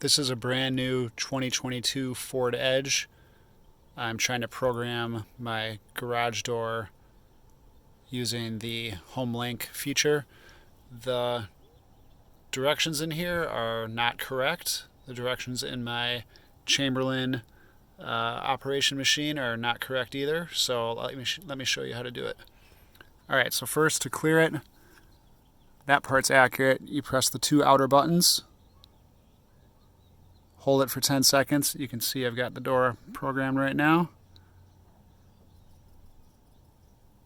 This is a brand new 2022 Ford Edge. I'm trying to program my garage door using the homelink feature. The directions in here are not correct. The directions in my Chamberlain operation machine are not correct either. So let me show you how to do it. Alright, so first, to clear it, that part's accurate. You press the two outer buttons. Hold it for 10 seconds. You can see I've got the door programmed right now.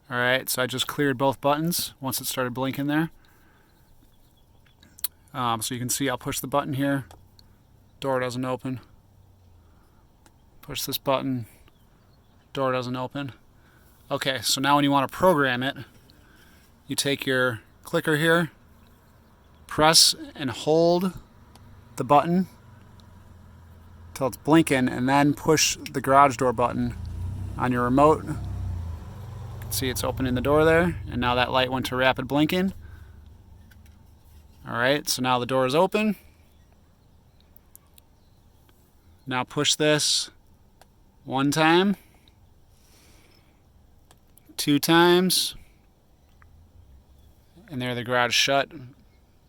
Alright, so I just cleared both buttons once it started blinking there. So you can see I'll push the button here. Door doesn't open. Push this button. Door doesn't open. Okay, so now when you want to program it, you take your clicker here, press and hold the button until it's blinking, and then push the garage door button on your remote. You can see it's opening the door there, and now that light went to rapid blinking. Alright, so now the door is open. Now push this one time, 2 times, and there the garage shut.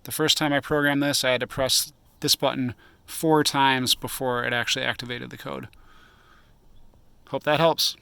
The first time I programmed this, I had to press this button 4 times before it actually activated the code. Hope that helps.